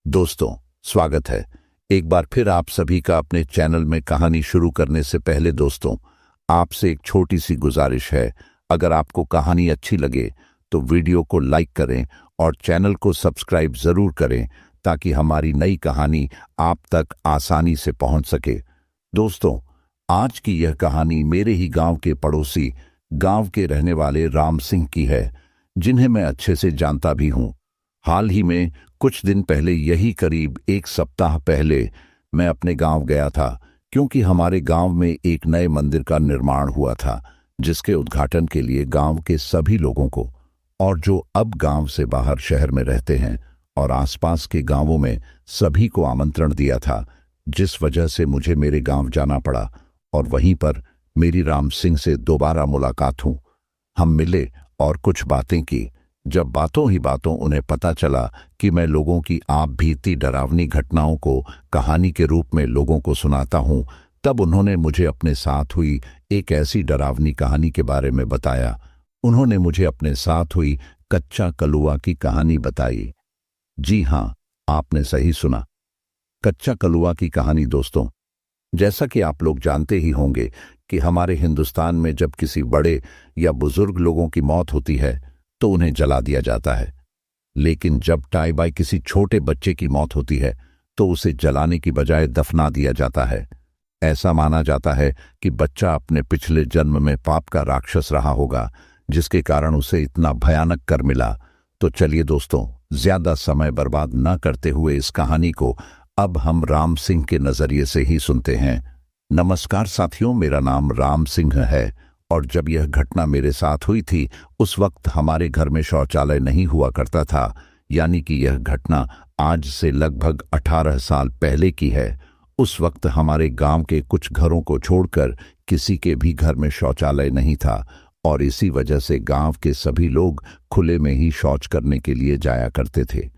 दोस्तों, स्वागत है एक बार फिर आप सभी का अपने चैनल में। कहानी शुरू करने से पहले दोस्तों, आपसे एक छोटी सी गुजारिश है। अगर आपको कहानी अच्छी लगे तो वीडियो को लाइक करें और चैनल को सब्सक्राइब जरूर करें ताकि हमारी नई कहानी आप तक आसानी से पहुंच सके। दोस्तों, आज की यह कहानी मेरे ही गांव के पड़ोसी, गांव के रहने वाले राम सिंह की है, जिन्हें मैं अच्छे से जानता भी हूं। हाल ही में कुछ दिन पहले, यही करीब एक सप्ताह पहले, मैं अपने गांव गया था क्योंकि हमारे गांव में एक नए मंदिर का निर्माण हुआ था, जिसके उद्घाटन के लिए गांव के सभी लोगों को, और जो अब गांव से बाहर शहर में रहते हैं और आसपास के गांवों में, सभी को आमंत्रण दिया था। जिस वजह से मुझे मेरे गांव जाना पड़ा और वहीं पर मेरी राम सिंह से दोबारा मुलाकात हुई। हम मिले और कुछ बातें की। जब बातों ही बातों उन्हें पता चला कि मैं लोगों की आप बीती डरावनी घटनाओं को कहानी के रूप में लोगों को सुनाता हूं, तब उन्होंने मुझे अपने साथ हुई एक ऐसी डरावनी कहानी के बारे में बताया। उन्होंने मुझे अपने साथ हुई कच्चा कलुआ की कहानी बताई। जी हां, आपने सही सुना, कच्चा कलुआ की कहानी। दोस्तों, जैसा कि आप लोग जानते ही होंगे कि हमारे हिंदुस्तान में जब किसी बड़े या बुजुर्ग लोगों की मौत होती है तो उन्हें जला दिया जाता है, लेकिन जब टाई बाई किसी छोटे बच्चे की मौत होती है तो उसे जलाने की बजाय दफना दिया जाता है। ऐसा माना जाता है कि बच्चा अपने पिछले जन्म में पाप का राक्षस रहा होगा, जिसके कारण उसे इतना भयानक कर मिला। तो चलिए दोस्तों, ज्यादा समय बर्बाद न करते हुए इस कहानी को अब हम राम सिंह के नजरिए से ही सुनते हैं। नमस्कार साथियों, मेरा नाम राम सिंह है और जब यह घटना मेरे साथ हुई थी उस वक्त हमारे घर में शौचालय नहीं हुआ करता था। यानी कि यह घटना आज से लगभग 18 साल पहले की है। उस वक्त हमारे गांव के कुछ घरों को छोड़कर किसी के भी घर में शौचालय नहीं था और इसी वजह से गांव के सभी लोग खुले में ही शौच करने के लिए जाया करते थे।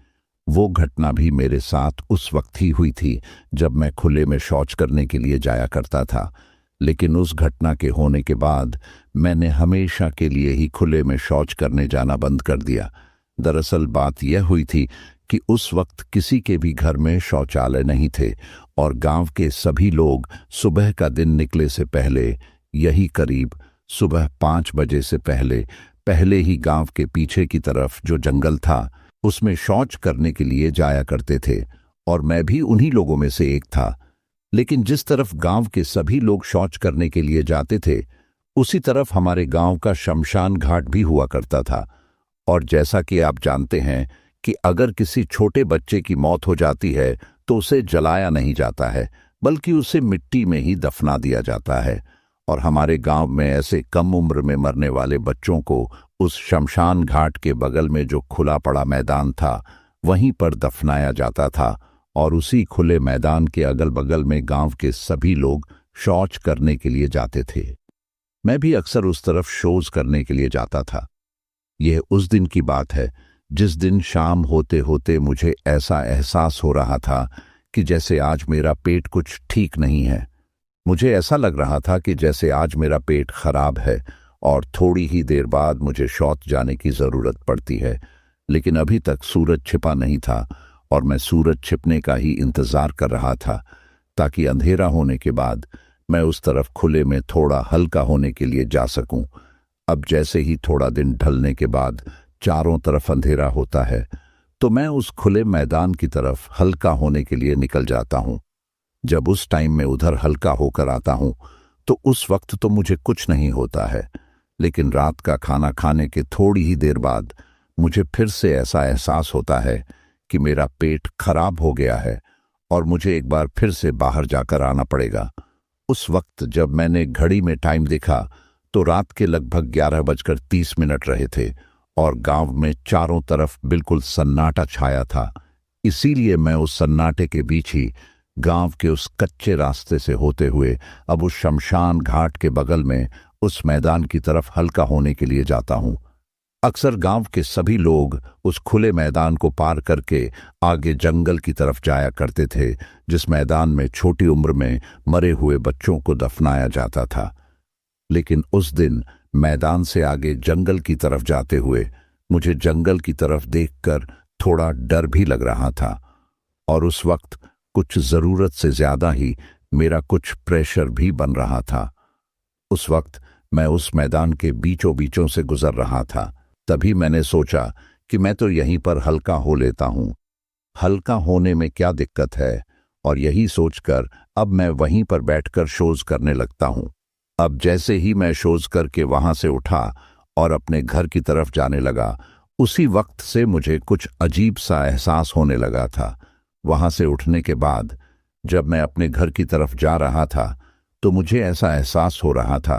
वो घटना भी मेरे साथ उस वक्त ही हुई थी जब मैं खुले में शौच करने के लिए जाया करता था, लेकिन उस घटना के होने के बाद मैंने हमेशा के लिए ही खुले में शौच करने जाना बंद कर दिया। दरअसल बात यह हुई थी कि उस वक्त किसी के भी घर में शौचालय नहीं थे और गांव के सभी लोग सुबह का दिन निकले से पहले, यही करीब सुबह 5 बजे से पहले ही गांव के पीछे की तरफ जो जंगल था उसमें शौच करने के लिए जाया करते थे और मैं भी उन्हीं लोगों में से एक था। लेकिन जिस तरफ गांव के सभी लोग शौच करने के लिए जाते थे उसी तरफ हमारे गांव का शमशान घाट भी हुआ करता था। और जैसा कि आप जानते हैं कि अगर किसी छोटे बच्चे की मौत हो जाती है तो उसे जलाया नहीं जाता है, बल्कि उसे मिट्टी में ही दफना दिया जाता है। और हमारे गांव में ऐसे कम उम्र में मरने वाले बच्चों को उस शमशान घाट के बगल में जो खुला पड़ा मैदान था वहीं पर दफनाया जाता था और उसी खुले मैदान के अगल बगल में गांव के सभी लोग शौच करने के लिए जाते थे। मैं भी अक्सर उस तरफ शौच करने के लिए जाता था। यह उस दिन की बात है जिस दिन शाम होते होते मुझे ऐसा एहसास हो रहा था कि जैसे आज मेरा पेट कुछ ठीक नहीं है। मुझे ऐसा लग रहा था कि जैसे आज मेरा पेट खराब है और थोड़ी ही देर बाद मुझे शौच जाने की जरूरत पड़ती है। लेकिन अभी तक सूरज छिपा नहीं था और मैं सूरज छिपने का ही इंतजार कर रहा था ताकि अंधेरा होने के बाद मैं उस तरफ खुले में थोड़ा हल्का होने के लिए जा सकूं। अब जैसे ही थोड़ा दिन ढलने के बाद चारों तरफ अंधेरा होता है तो मैं उस खुले मैदान की तरफ हल्का होने के लिए निकल जाता हूं। जब उस टाइम में उधर हल्का होकर आता हूं तो उस वक्त तो मुझे कुछ नहीं होता है, लेकिन रात का खाना खाने के थोड़ी ही देर बाद मुझे फिर से ऐसा एहसास होता है कि मेरा पेट खराब हो गया है और मुझे एक बार फिर से बाहर जाकर आना पड़ेगा। उस वक्त जब मैंने घड़ी में टाइम देखा तो रात के लगभग 11:30 रहे थे और गांव में चारों तरफ बिल्कुल सन्नाटा छाया था। इसीलिए मैं उस सन्नाटे के बीच ही गांव के उस कच्चे रास्ते से होते हुए अब उस शमशान घाट के बगल में उस मैदान की तरफ हल्का होने के लिए जाता हूं। अक्सर गांव के सभी लोग उस खुले मैदान को पार करके आगे जंगल की तरफ जाया करते थे, जिस मैदान में छोटी उम्र में मरे हुए बच्चों को दफनाया जाता था। लेकिन उस दिन मैदान से आगे जंगल की तरफ जाते हुए मुझे जंगल की तरफ देखकर थोड़ा डर भी लग रहा था। और उस वक्त कुछ जरूरत से ज्यादा ही मेरा कुछ प्रेशर भी बन रहा था। उस वक्त मैं उस मैदान के बीचों बीचों से गुजर रहा था। तभी मैंने सोचा कि मैं तो यहीं पर हल्का हो लेता हूं। हल्का होने में क्या दिक्कत है, और यही सोचकर अब मैं वहीं पर बैठकर शोज करने लगता हूं। अब जैसे ही मैं शोज करके वहां से उठा और अपने घर की तरफ जाने लगा, उसी वक्त से मुझे कुछ अजीब सा एहसास होने लगा था। वहां से उठने के बाद जब मैं अपने घर की तरफ जा रहा था तो मुझे ऐसा एहसास हो रहा था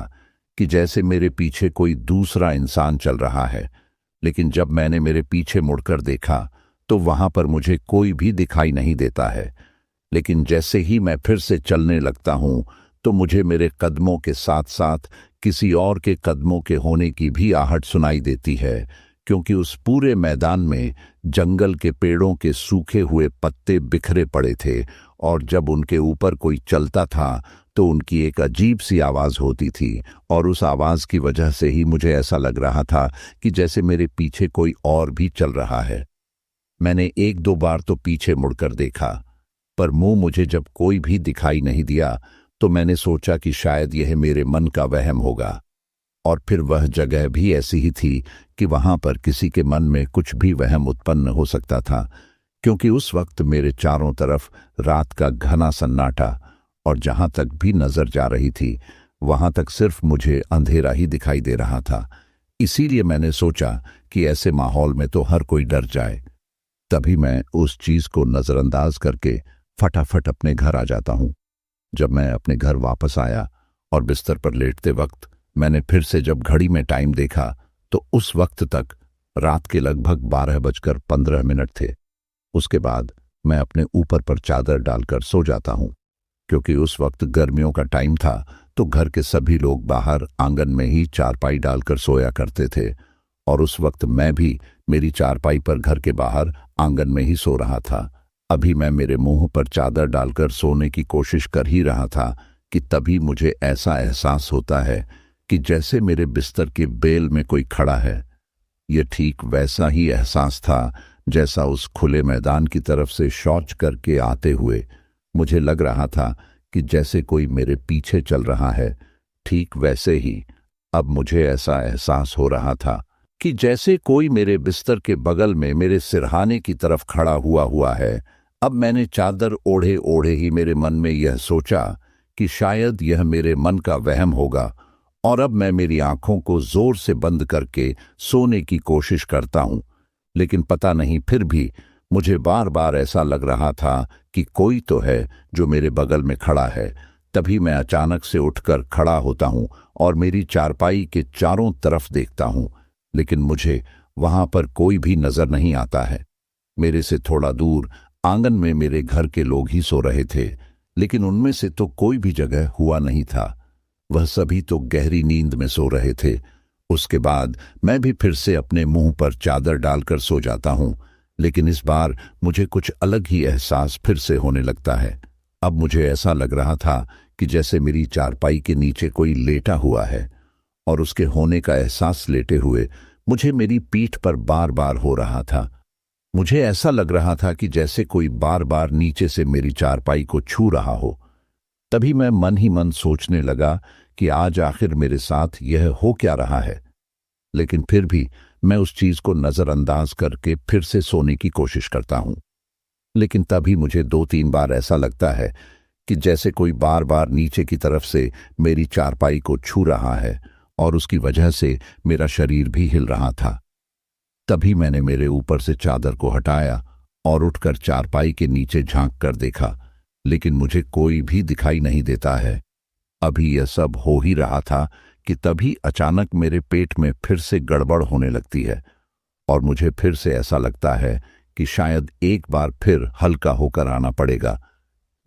कि जैसे मेरे पीछे कोई दूसरा इंसान चल रहा है। लेकिन जब मैंने मेरे पीछे मुड़कर देखा तो वहां पर मुझे कोई भी दिखाई नहीं देता है। लेकिन जैसे ही मैं फिर से चलने लगता हूं तो मुझे मेरे कदमों के साथ साथ किसी और के कदमों के होने की भी आहट सुनाई देती है, क्योंकि उस पूरे मैदान में जंगल के पेड़ों के सूखे हुए पत्ते बिखरे पड़े थे, और जब उनके ऊपर कोई चलता था तो उनकी एक अजीब सी आवाज होती थी। और उस आवाज की वजह से ही मुझे ऐसा लग रहा था कि जैसे मेरे पीछे कोई और भी चल रहा है। मैंने एक दो बार तो पीछे मुड़कर देखा, पर मुंह मुझे जब कोई भी दिखाई नहीं दिया तो मैंने सोचा कि शायद यह मेरे मन का वहम होगा। और फिर वह जगह भी ऐसी ही थी कि वहां पर किसी के मन में कुछ भी वहम उत्पन्न हो सकता था, क्योंकि उस वक्त मेरे चारों तरफ रात का घना सन्नाटा, और जहां तक भी नजर जा रही थी वहां तक सिर्फ मुझे अंधेरा ही दिखाई दे रहा था। इसीलिए मैंने सोचा कि ऐसे माहौल में तो हर कोई डर जाए। तभी मैं उस चीज को नजरअंदाज करके फटाफट अपने घर आ जाता हूं। जब मैं अपने घर वापस आया और बिस्तर पर लेटते वक्त मैंने फिर से जब घड़ी में टाइम देखा तो उस वक्त तक रात के लगभग 12:15 थे। उसके बाद मैं अपने ऊपर पर चादर डालकर सो जाता हूं। क्योंकि उस वक्त गर्मियों का टाइम था तो घर के सभी लोग बाहर आंगन में ही चारपाई डालकर सोया करते थे, और उस वक्त मैं भी मेरी चारपाई पर घर के बाहर आंगन में ही सो रहा था। अभी मैं मेरे मुंह पर चादर डालकर सोने की कोशिश कर ही रहा था कि तभी मुझे ऐसा एहसास होता है कि जैसे मेरे बिस्तर के बेल में कोई खड़ा है। यह ठीक वैसा ही एहसास था जैसा उस खुले मैदान की तरफ से शौच करके आते हुए मुझे लग रहा था कि जैसे कोई मेरे पीछे चल रहा है। ठीक वैसे ही अब मुझे ऐसा एहसास हो रहा था कि जैसे कोई मेरे बिस्तर के बगल में मेरे सिरहाने की तरफ खड़ा हुआ है। अब मैंने चादर ओढ़े ओढ़े ही मेरे मन में यह सोचा कि शायद यह मेरे मन का वहम होगा, और अब मैं मेरी आंखों को जोर से बंद करके सोने की कोशिश करता हूं। लेकिन पता नहीं, फिर भी मुझे बार बार ऐसा लग रहा था कि कोई तो है जो मेरे बगल में खड़ा है। तभी मैं अचानक से उठकर खड़ा होता हूं और मेरी चारपाई के चारों तरफ देखता हूं, लेकिन मुझे वहां पर कोई भी नजर नहीं आता है। मेरे से थोड़ा दूर आंगन में मेरे घर के लोग ही सो रहे थे, लेकिन उनमें से तो कोई भी जगह हुआ नहीं था। वह सभी तो गहरी नींद में सो रहे थे। उसके बाद मैं भी फिर से अपने मुंह पर चादर डालकर सो जाता हूं, लेकिन इस बार मुझे कुछ अलग ही एहसास फिर से होने लगता है। अब मुझे ऐसा लग रहा था कि जैसे मेरी चारपाई के नीचे कोई लेटा हुआ है, और उसके होने का एहसास लेटे हुए मुझे मेरी पीठ पर बार बार हो रहा था। मुझे ऐसा लग रहा था कि जैसे कोई बार बार नीचे से मेरी चारपाई को छू रहा हो। तभी मैं मन ही मन सोचने लगा कि आज आखिर मेरे साथ यह हो क्या रहा है। लेकिन फिर भी मैं उस चीज को नजरअंदाज करके फिर से सोने की कोशिश करता हूं। लेकिन तभी मुझे 2-3 बार ऐसा लगता है कि जैसे कोई बार बार नीचे की तरफ से मेरी चारपाई को छू रहा है, और उसकी वजह से मेरा शरीर भी हिल रहा था। तभी मैंने मेरे ऊपर से चादर को हटाया और उठकर चारपाई के नीचे झांक कर देखा, लेकिन मुझे कोई भी दिखाई नहीं देता है। अभी यह सब हो ही रहा था कि तभी अचानक मेरे पेट में फिर से गड़बड़ होने लगती है, और मुझे फिर से ऐसा लगता है कि शायद एक बार फिर हल्का होकर आना पड़ेगा।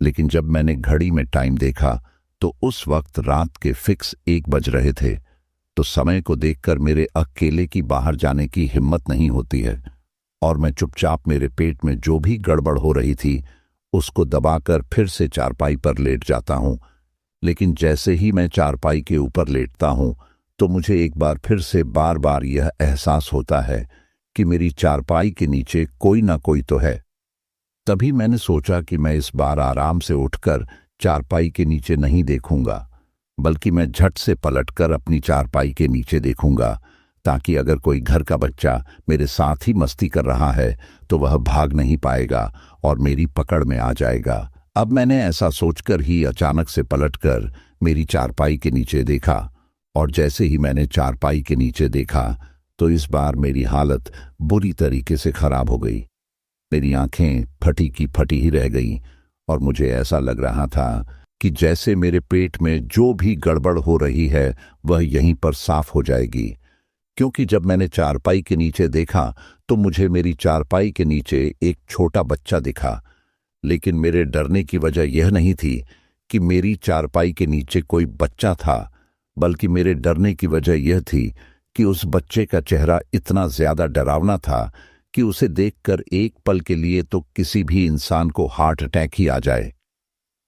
लेकिन जब मैंने घड़ी में टाइम देखा तो उस वक्त रात के फिक्स 1 बज रहे थे। तो समय को देखकर मेरे अकेले की बाहर जाने की हिम्मत नहीं होती है, और मैं चुपचाप मेरे पेट में जो भी गड़बड़ हो रही थी उसको दबाकर फिर से चारपाई पर लेट जाता हूं। लेकिन जैसे ही मैं चारपाई के ऊपर लेटता हूं तो मुझे एक बार फिर से बार बार यह एहसास होता है कि मेरी चारपाई के नीचे कोई ना कोई तो है। तभी मैंने सोचा कि मैं इस बार आराम से उठकर चारपाई के नीचे नहीं देखूंगा, बल्कि मैं झट से पलटकर अपनी चारपाई के नीचे देखूंगा, ताकि अगर कोई घर का बच्चा मेरे साथ ही मस्ती कर रहा है तो वह भाग नहीं पाएगा और मेरी पकड़ में आ जाएगा। अब मैंने ऐसा सोचकर ही अचानक से पलटकर मेरी चारपाई के नीचे देखा, और जैसे ही मैंने चारपाई के नीचे देखा तो इस बार मेरी हालत बुरी तरीके से खराब हो गई। मेरी आंखें फटी की फटी ही रह गईं और मुझे ऐसा लग रहा था कि जैसे मेरे पेट में जो भी गड़बड़ हो रही है वह यहीं पर साफ हो जाएगी। क्योंकि जब मैंने चारपाई के नीचे देखा तो मुझे मेरी चारपाई के नीचे एक छोटा बच्चा दिखा, लेकिन मेरे डरने की वजह यह नहीं थी कि मेरी चारपाई के नीचे कोई बच्चा था, बल्कि मेरे डरने की वजह यह थी कि उस बच्चे का चेहरा इतना ज्यादा डरावना था कि उसे देखकर एक पल के लिए तो किसी भी इंसान को हार्ट अटैक ही आ जाए।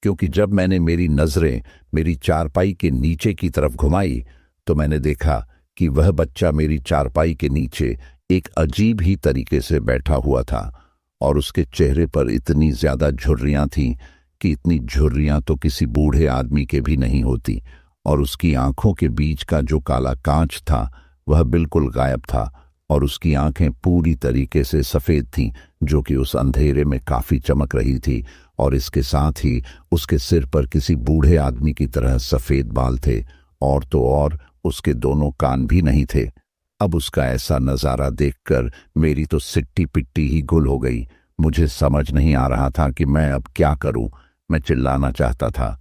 क्योंकि जब मैंने मेरी नजरें मेरी चारपाई के नीचे की तरफ घुमाई तो मैंने देखा कि वह बच्चा मेरी चारपाई के नीचे एक अजीब ही तरीके से बैठा हुआ था, और उसके चेहरे पर इतनी ज्यादा झुर्रियां थीं कि इतनी झुर्रियां तो किसी बूढ़े आदमी के भी नहीं होती, और उसकी आंखों के बीच का जो काला कांच था वह बिल्कुल गायब था, और उसकी आंखें पूरी तरीके से सफेद थीं, जो कि उस अंधेरे में काफी चमक रही थी। और इसके साथ ही उसके सिर पर किसी बूढ़े आदमी की तरह सफेद बाल थे, और तो और उसके दोनों कान भी नहीं थे। अब उसका ऐसा नजारा देखकर मेरी तो सिट्टी पिट्टी ही गुल हो गई। मुझे समझ नहीं आ रहा था कि मैं अब क्या करूं। मैं चिल्लाना चाहता था,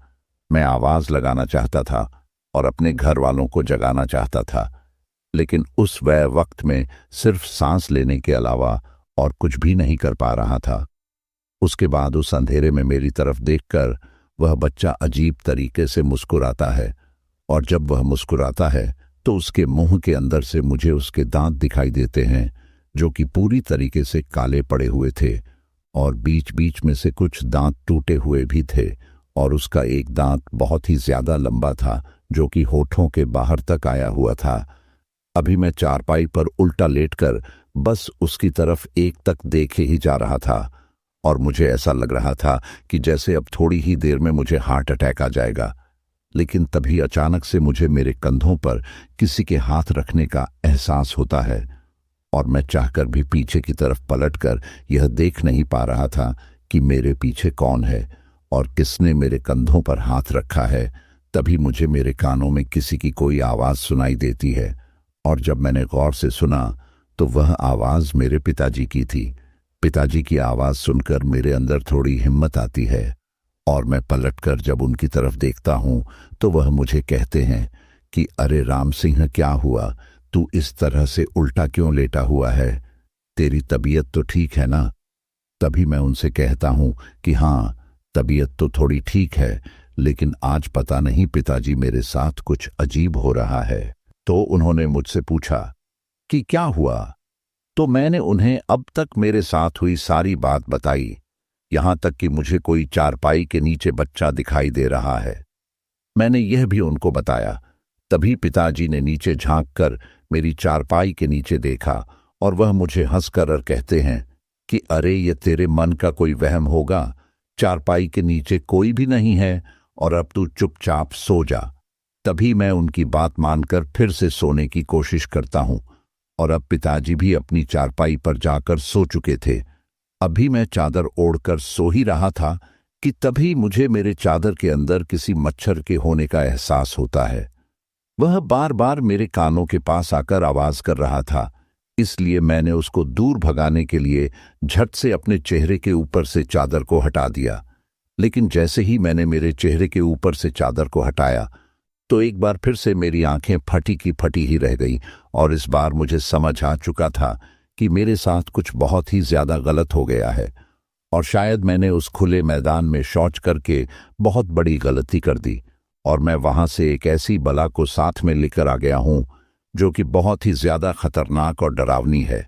मैं आवाज लगाना चाहता था और अपने घर वालों को जगाना चाहता था, लेकिन उस वक्त में सिर्फ सांस लेने के अलावा और कुछ भी नहीं कर पा रहा था। उसके बाद उस अंधेरे में मेरी तरफ देखकर वह बच्चा अजीब तरीके से मुस्कुराता है, और जब वह मुस्कुराता है तो उसके मुंह के अंदर से मुझे उसके दांत दिखाई देते हैं, जो कि पूरी तरीके से काले पड़े हुए थे, और बीच बीच में से कुछ दांत टूटे हुए भी थे, और उसका एक दांत बहुत ही ज्यादा लंबा था जो कि होठों के बाहर तक आया हुआ था। अभी मैं चारपाई पर उल्टा लेटकर बस उसकी तरफ एक तक देखे ही जा रहा था, और मुझे ऐसा लग रहा था कि जैसे अब थोड़ी ही देर में मुझे हार्ट अटैक आ जाएगा। लेकिन तभी अचानक से मुझे मेरे कंधों पर किसी के हाथ रखने का एहसास होता है, और मैं चाहकर भी पीछे की तरफ पलटकर यह देख नहीं पा रहा था कि मेरे पीछे कौन है और किसने मेरे कंधों पर हाथ रखा है। तभी मुझे मेरे कानों में किसी की कोई आवाज सुनाई देती है, और जब मैंने गौर से सुना तो वह आवाज मेरे पिताजी की थी। पिताजी की आवाज सुनकर मेरे अंदर थोड़ी हिम्मत आती है, और मैं पलटकर जब उनकी तरफ देखता हूं तो वह मुझे कहते हैं कि अरे राम सिंह, क्या हुआ? तू इस तरह से उल्टा क्यों लेटा हुआ है? तेरी तबीयत तो ठीक है ना? तभी मैं उनसे कहता हूं कि हाँ, तबीयत तो थोड़ी ठीक है, लेकिन आज पता नहीं पिताजी मेरे साथ कुछ अजीब हो रहा है। तो उन्होंने मुझसे पूछा कि क्या हुआ? तो मैंने उन्हें अब तक मेरे साथ हुई सारी बात बताई, यहां तक कि मुझे कोई चारपाई के नीचे बच्चा दिखाई दे रहा है। मैंने यह भी उनको बताया। तभी पिताजी ने नीचे झांककर मेरी चारपाई के नीचे देखा, और वह मुझे हंसकर और कहते हैं कि अरे, ये तेरे मन का कोई वहम होगा, चारपाई के नीचे कोई भी नहीं है, और अब तू चुपचाप सो जा। तभी मैं उनकी बात मानकर फिर से सोने की कोशिश करता हूं, और अब पिताजी भी अपनी चारपाई पर जाकर सो चुके थे। अभी मैं चादर ओढ़कर सो ही रहा था कि तभी मुझे मेरे चादर के अंदर किसी मच्छर के होने का एहसास होता है। वह बार बार मेरे कानों के पास आकर आवाज कर रहा था, इसलिए मैंने उसको दूर भगाने के लिए झट से अपने चेहरे के ऊपर से चादर को हटा दिया। लेकिन जैसे ही मैंने मेरे चेहरे के ऊपर से चादर को हटाया तो एक बार फिर से मेरी आंखें फटी की फटी ही रह गईं, और इस बार मुझे समझ आ चुका था कि मेरे साथ कुछ बहुत ही ज्यादा गलत हो गया है, और शायद मैंने उस खुले मैदान में शौच करके बहुत बड़ी गलती कर दी, और मैं वहां से एक ऐसी बला को साथ में लेकर आ गया हूं जो कि बहुत ही ज्यादा खतरनाक और डरावनी है।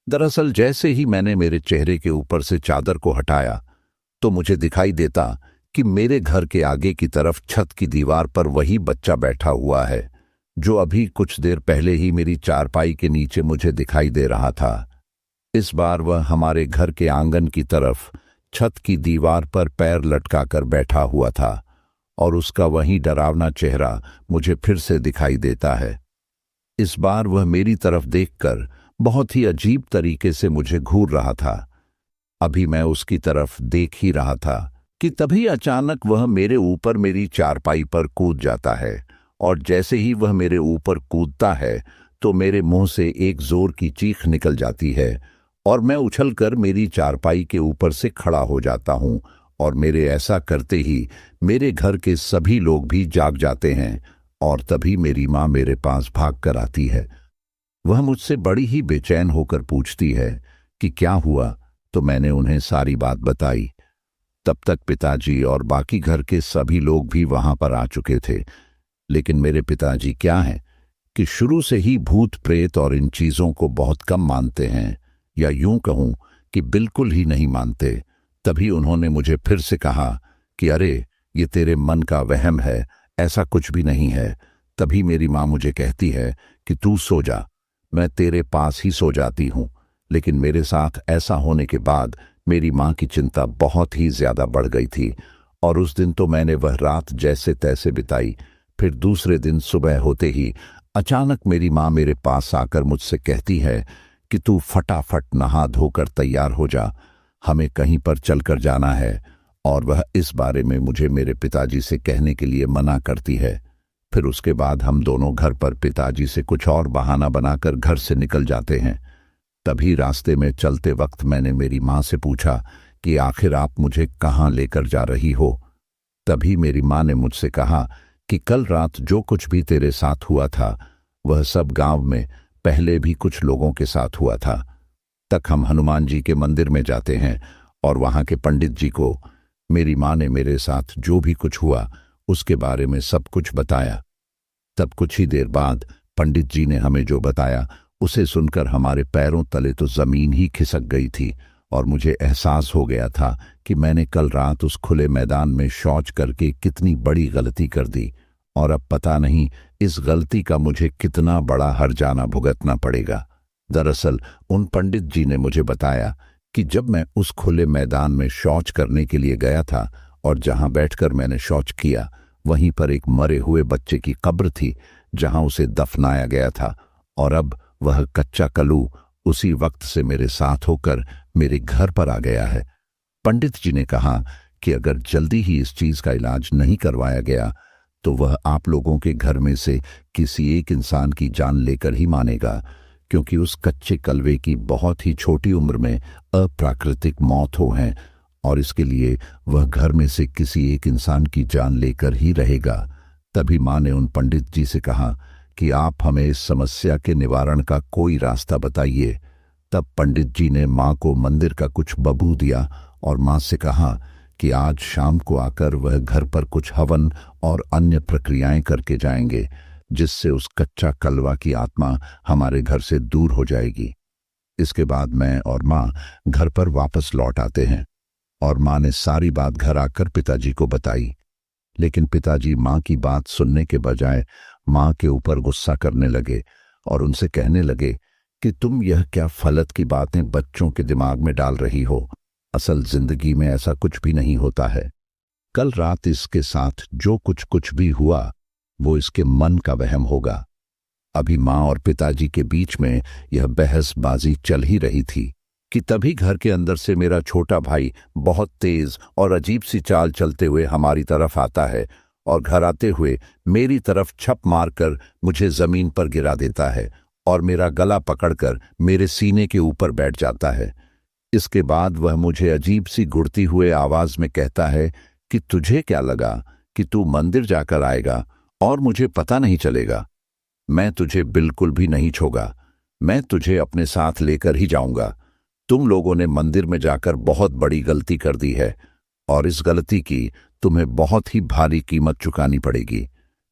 दरअसल जैसे ही मैंने मेरे चेहरे के ऊपर से चादर को हटाया तो मुझे दिखाई देता कि मेरे घर के आगे की तरफ छत की दीवार पर वही बच्चा बैठा हुआ है जो अभी कुछ देर पहले ही मेरी चारपाई के नीचे मुझे दिखाई दे रहा था। इस बार वह हमारे घर के आंगन की तरफ छत की दीवार पर पैर लटकाकर बैठा हुआ था और उसका वही डरावना चेहरा मुझे फिर से दिखाई देता है। इस बार वह मेरी तरफ देखकर बहुत ही अजीब तरीके से मुझे घूर रहा था। अभी मैं उसकी तरफ देख ही रहा था कि तभी अचानक वह मेरे ऊपर मेरी चारपाई पर कूद जाता है और जैसे ही वह मेरे ऊपर कूदता है तो मेरे मुंह से एक जोर की चीख निकल जाती है और मैं उछलकर मेरी चारपाई के ऊपर से खड़ा हो जाता हूं और मेरे ऐसा करते ही मेरे घर के सभी लोग भी जाग जाते हैं और तभी मेरी माँ मेरे पास भाग कर आती है। वह मुझसे बड़ी ही बेचैन होकर पूछती है कि क्या हुआ, तो मैंने उन्हें सारी बात बताई। तब तक पिताजी और बाकी घर के सभी लोग भी वहां पर आ चुके थे, लेकिन मेरे पिताजी क्या हैं कि शुरू से ही भूत प्रेत और इन चीजों को बहुत कम मानते हैं, या यूं कहूं कि बिल्कुल ही नहीं मानते। तभी उन्होंने मुझे फिर से कहा कि अरे ये तेरे मन का वहम है, ऐसा कुछ भी नहीं है। तभी मेरी माँ मुझे कहती है कि तू सो जा। मैं तेरे पास ही सो जाती हूं। लेकिन मेरे साथ ऐसा होने के बाद मेरी माँ की चिंता बहुत ही ज्यादा बढ़ गई थी और उस दिन तो मैंने वह रात जैसे तैसे बिताई। फिर दूसरे दिन सुबह होते ही अचानक मेरी माँ मेरे पास आकर मुझसे कहती है कि तू फटाफट नहा धोकर तैयार हो जा, हमें कहीं पर चलकर जाना है। और वह इस बारे में मुझे मेरे पिताजी से कहने के लिए मना करती है। फिर उसके बाद हम दोनों घर पर पिताजी से कुछ और बहाना बनाकर घर से निकल जाते हैं। तभी रास्ते में चलते वक्त मैंने मेरी माँ से पूछा कि आखिर आप मुझे कहाँ लेकर जा रही हो। तभी मेरी माँ ने मुझसे कहा कि कल रात जो कुछ भी तेरे साथ हुआ था वह सब गांव में पहले भी कुछ लोगों के साथ हुआ था। तक हम हनुमान जी के मंदिर में जाते हैं और वहां के पंडित जी को मेरी माँ ने मेरे साथ जो भी कुछ हुआ उसके बारे में सब कुछ बताया। तब कुछ ही देर बाद पंडित जी ने हमें जो बताया उसे सुनकर हमारे पैरों तले तो जमीन ही खिसक गई थी और मुझे एहसास हो गया था कि मैंने कल रात उस खुले मैदान में शौच करके कितनी बड़ी गलती कर दी और अब पता नहीं इस गलती का मुझे कितना बड़ा हर्जाना भुगतना पड़ेगा। दरअसल उन पंडित जी ने मुझे बताया कि जब मैं उस खुले मैदान में शौच करने के लिए गया था और जहां बैठकर मैंने शौच किया वहीं पर एक मरे हुए बच्चे की कब्र थी जहां उसे दफनाया गया था और अब वह कच्चा कलू उसी वक्त से मेरे साथ होकर मेरे घर पर आ गया है। पंडित जी ने कहा कि अगर जल्दी ही इस चीज का इलाज नहीं करवाया गया तो वह आप लोगों के घर में से किसी एक इंसान की जान लेकर ही मानेगा, क्योंकि उस कच्चे कलवे की बहुत ही छोटी उम्र में अप्राकृतिक मौत हो है और इसके लिए वह घर में से किसी एक इंसान की जान लेकर ही रहेगा। तभी माँ ने उन पंडित जी से कहा कि आप हमें इस समस्या के निवारण का कोई रास्ता बताइए। तब पंडित जी ने माँ को मंदिर का कुछ बबू दिया और माँ से कहा कि आज शाम को आकर वह घर पर कुछ हवन और अन्य प्रक्रियाएं करके जाएंगे, जिससे उस कच्चा कलवा की आत्मा हमारे घर से दूर हो जाएगी। इसके बाद मैं और माँ घर पर वापस लौट आते हैं और माँ ने सारी बात घर आकर पिताजी को बताई, लेकिन पिताजी माँ की बात सुनने के बजाय माँ के ऊपर गुस्सा करने लगे और उनसे कहने लगे कि तुम यह क्या फलत की बातें बच्चों के दिमाग में डाल रही हो, असल जिंदगी में ऐसा कुछ भी नहीं होता है। कल रात इसके साथ जो कुछ भी हुआ वो इसके मन का वहम होगा। अभी माँ और पिताजी के बीच में यह बहसबाजी चल ही रही थी कि तभी घर के अंदर से मेरा छोटा भाई बहुत तेज और अजीब सी चाल चलते हुए हमारी तरफ आता है और घर आते हुए मेरी तरफ छप मारकर मुझे जमीन पर गिरा देता है और मेरा गला पकड़कर मेरे सीने के ऊपर बैठ जाता है। इसके बाद वह मुझे अजीब सी गुड़ती हुए आवाज में कहता है कि तुझे क्या लगा कि तू मंदिर जाकर आएगा और मुझे पता नहीं चलेगा? मैं तुझे बिल्कुल भी नहीं छोड़ा, मैं तुझे अपने साथ लेकर ही जाऊंगा। तुम लोगों ने मंदिर में जाकर बहुत बड़ी गलती कर दी है और इस गलती की तुम्हें बहुत ही भारी कीमत चुकानी पड़ेगी।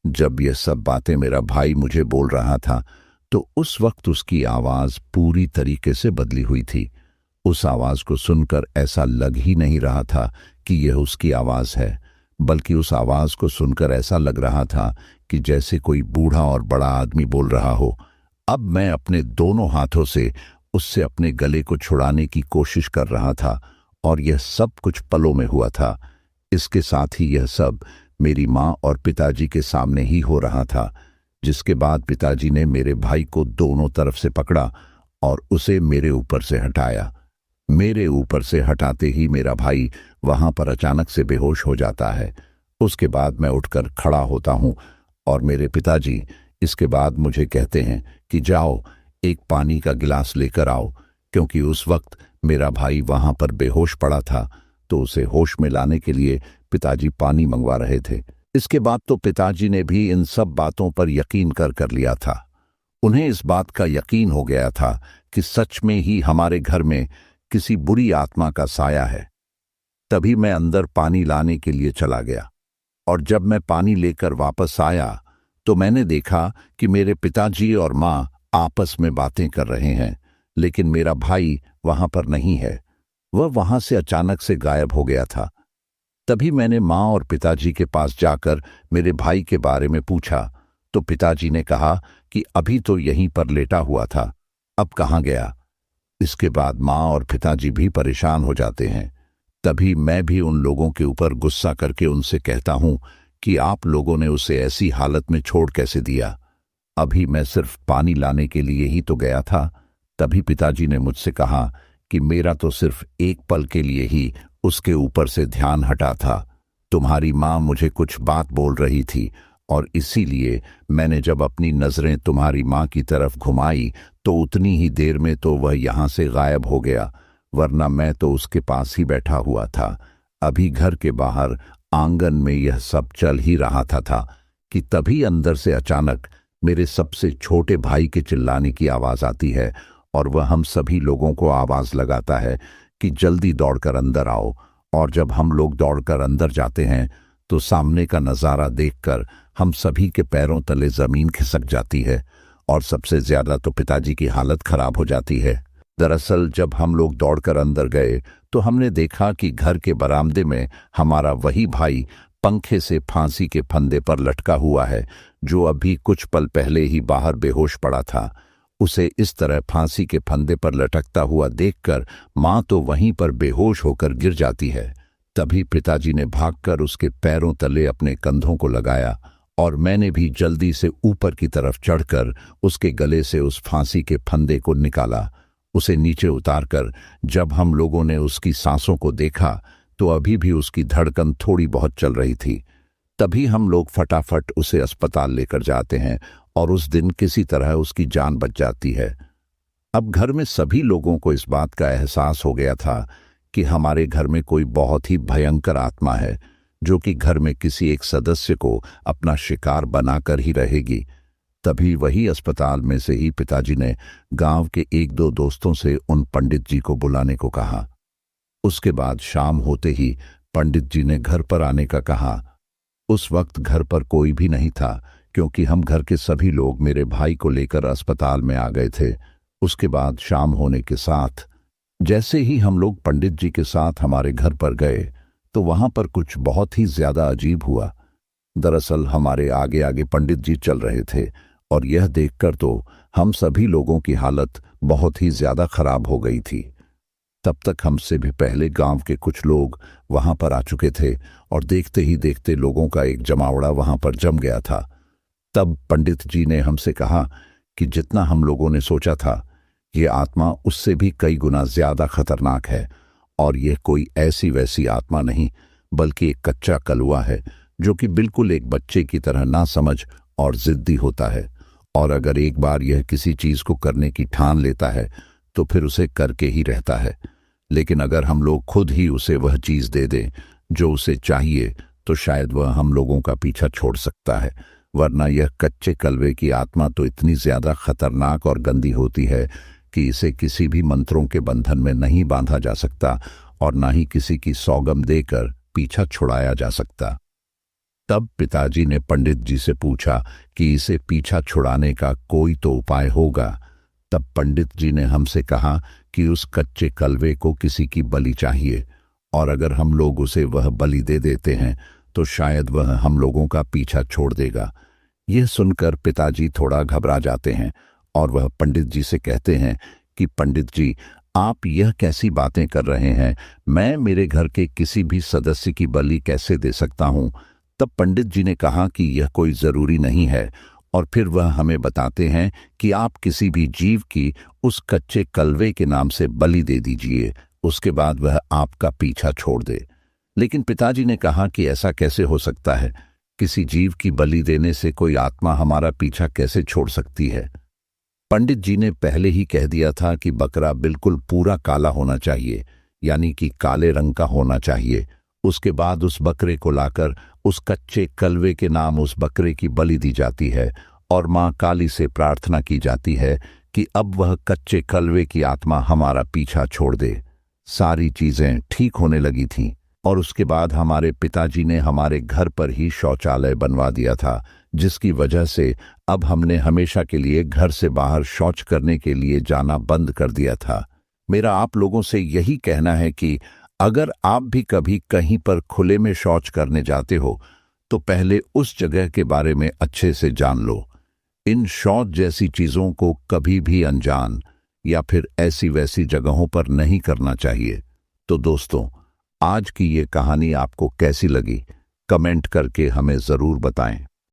जब यह सब बातें मेरा भाई मुझे बोल रहा था तो उस वक्त उसकी आवाज पूरी तरीके से बदली हुई थी। उस आवाज को सुनकर ऐसा लग ही नहीं रहा था कि यह उसकी आवाज है, बल्कि उस आवाज को सुनकर ऐसा लग रहा था कि जैसे कोई बूढ़ा और बड़ा आदमी बोल रहा हो। अब मैं अपने दोनों हाथों से उससे अपने गले को छुड़ाने की कोशिश कर रहा था और यह सब कुछ पलों में हुआ था। इसके साथ ही यह सब मेरी माँ और पिताजी के सामने ही हो रहा था, जिसके बाद पिताजी ने मेरे भाई को दोनों तरफ से पकड़ा और उसे मेरे ऊपर से हटाया। मेरे ऊपर से हटाते ही मेरा भाई वहां पर अचानक से बेहोश हो जाता है। उसके बाद मैं उठकर खड़ा होता हूं और मेरे पिताजी इसके बाद मुझे कहते हैं कि जाओ एक पानी का गिलास लेकर आओ, क्योंकि उस वक्त मेरा भाई वहां पर बेहोश पड़ा था, तो उसे होश में लाने के लिए पिताजी पानी मंगवा रहे थे। इसके बाद तो पिताजी ने भी इन सब बातों पर यकीन कर लिया था। उन्हें इस बात का यकीन हो गया था कि सच में ही हमारे घर में किसी बुरी आत्मा का साया है। तभी मैं अंदर पानी लाने के लिए चला गया, और जब मैं पानी लेकर वापस आया तो मैंने देखा कि मेरे पिताजी और माँ आपस में बातें कर रहे हैं, लेकिन मेरा भाई वहां पर नहीं है। वह वहां से अचानक से गायब हो गया था। तभी मैंने माँ और पिताजी के पास जाकर मेरे भाई के बारे में पूछा, तो पिताजी ने कहा कि अभी तो यहीं पर लेटा हुआ था, अब कहाँ गया। इसके बाद माँ और पिताजी भी परेशान हो जाते हैं। तभी मैं भी उन लोगों के ऊपर गुस्सा करके उनसे कहता हूं कि आप लोगों ने उसे ऐसी हालत में छोड़ कैसे दिया। अभी मैं सिर्फ पानी लाने के लिए ही तो गया था। तभी पिताजी ने मुझसे कहा कि मेरा तो सिर्फ एक पल के लिए ही उसके ऊपर से ध्यान हटा था। तुम्हारी माँ मुझे कुछ बात बोल रही थी, और इसीलिए मैंने जब अपनी नजरें तुम्हारी माँ की तरफ घुमाई तो उतनी ही देर में तो वह यहां से गायब हो गया, वरना मैं तो उसके पास ही बैठा हुआ था। अभी घर के बाहर आंगन में यह सब चल ही रहा था कि तभी अंदर से अचानक मेरे सबसे छोटे भाई के चिल्लाने की आवाज आती है, और वह हम सभी लोगों को आवाज लगाता है कि जल्दी दौड़कर अंदर आओ। और जब हम लोग दौड़कर अंदर जाते हैं तो सामने का नजारा देखकर हम सभी के पैरों तले जमीन खिसक जाती है, और सबसे ज्यादा तो पिताजी की हालत खराब हो जाती है। दरअसल जब हम लोग दौड़कर अंदर गए तो हमने देखा कि घर के बरामदे में हमारा वही भाई पंखे से फांसी के फंदे पर लटका हुआ है, जो अभी कुछ पल पहले ही बाहर बेहोश पड़ा था। उसे इस तरह फांसी के फंदे पर लटकता हुआ देखकर माँ तो वहीं पर बेहोश होकर गिर जाती है। तभी पिताजी ने भागकर उसके पैरों तले अपने कंधों को लगाया, और मैंने भी जल्दी से ऊपर की तरफ चढ़कर उसके गले से उस फांसी के फंदे को निकाला। उसे नीचे उतारकर जब हम लोगों ने उसकी सांसों को देखा तो अभी भी उसकी धड़कन थोड़ी बहुत चल रही थी। तभी हम लोग फटाफट उसे अस्पताल लेकर जाते हैं, और उस दिन किसी तरह उसकी जान बच जाती है। अब घर में सभी लोगों को इस बात का एहसास हो गया था कि हमारे घर में कोई बहुत ही भयंकर आत्मा है, जो कि घर में किसी एक सदस्य को अपना शिकार बनाकर ही रहेगी। तभी वही अस्पताल में से ही पिताजी ने गांव के एक दो दोस्तों से उन पंडित जी को बुलाने को कहा। उसके बाद शाम होते ही पंडित जी ने घर पर आने का कहा। उस वक्त घर पर कोई भी नहीं था, क्योंकि हम घर के सभी लोग मेरे भाई को लेकर अस्पताल में आ गए थे। उसके बाद शाम होने के साथ जैसे ही हम लोग पंडित जी के साथ हमारे घर पर गए तो वहां पर कुछ बहुत ही ज्यादा अजीब हुआ। दरअसल हमारे आगे आगे पंडित जी चल रहे थे, और यह देखकर तो हम सभी लोगों की हालत बहुत ही ज्यादा खराब हो गई थी। तब तक हमसे भी पहले गांव के कुछ लोग वहां पर आ चुके थे, और देखते ही देखते लोगों का एक जमावड़ा वहां पर जम गया था। तब पंडित जी ने हमसे कहा कि जितना हम लोगों ने सोचा था, ये आत्मा उससे भी कई गुना ज्यादा खतरनाक है, और यह कोई ऐसी वैसी आत्मा नहीं, बल्कि एक कच्चा कलुआ है, जो कि बिल्कुल एक बच्चे की तरह नासमझ और जिद्दी होता है। और अगर एक बार यह किसी चीज को करने की ठान लेता है तो फिर उसे करके ही रहता है। लेकिन अगर हम लोग खुद ही उसे वह चीज दे दें जो उसे चाहिए, तो शायद वह हम लोगों का पीछा छोड़ सकता है, वरना यह कच्चे कलवे की आत्मा तो इतनी ज्यादा खतरनाक और गंदी होती है कि इसे किसी भी मंत्रों के बंधन में नहीं बांधा जा सकता, और न ही किसी की सौगंध देकर पीछा छुड़ाया जा सकता। तब पिताजी ने पंडित जी से पूछा कि इसे पीछा छुड़ाने का कोई तो उपाय होगा। तब पंडित जी ने हमसे कहा कि उस कच्चे कलवे को किसी की बलि चाहिए, और अगर हम लोग उसे वह बलि दे देते हैं तो शायद वह हम लोगों का पीछा छोड़ देगा। यह सुनकर पिताजी थोड़ा घबरा जाते हैं, और वह पंडित जी से कहते हैं कि पंडित जी, आप यह कैसी बातें कर रहे हैं? मैं मेरे घर के किसी भी सदस्य की बलि कैसे दे सकता हूं? तब पंडित जी ने कहा कि यह कोई जरूरी नहीं है, और फिर वह हमें बताते हैं कि आप किसी भी जीव की उस कच्चे कलवे के नाम से बलि दे दीजिए, उसके बाद वह आपका पीछा छोड़ दे। लेकिन पिताजी ने कहा कि ऐसा कैसे हो सकता है? किसी जीव की बलि देने से कोई आत्मा हमारा पीछा कैसे छोड़ सकती है? पंडित जी ने पहले ही कह दिया था कि बकरा बिल्कुल पूरा काला होना चाहिए, यानी कि काले रंग का होना चाहिए। उसके बाद उस बकरे को लाकर उस कच्चे कलवे के नाम उस बकरे की बलि दी जाती है और मां काली से प्रार्थना की जाती है कि अब वह कच्चे कलवे की आत्मा हमारा पीछा छोड़ दे। सारी चीजें ठीक होने लगी थीं और उसके बाद हमारे पिताजी ने हमारे घर पर ही शौचालय बनवा दिया था, जिसकी वजह से अब हमने हमेशा के लिए घर से बाहर शौच करने के लिए जाना बंद कर दिया था। मेरा आप लोगों से यही कहना है कि अगर आप भी कभी कहीं पर खुले में शौच करने जाते हो तो पहले उस जगह के बारे में अच्छे से जान लो। इन शौच जैसी चीजों को कभी भी अनजान या फिर ऐसी वैसी जगहों पर नहीं करना चाहिए। तो दोस्तों, आज की ये कहानी आपको कैसी लगी? कमेंट करके हमें जरूर बताएं।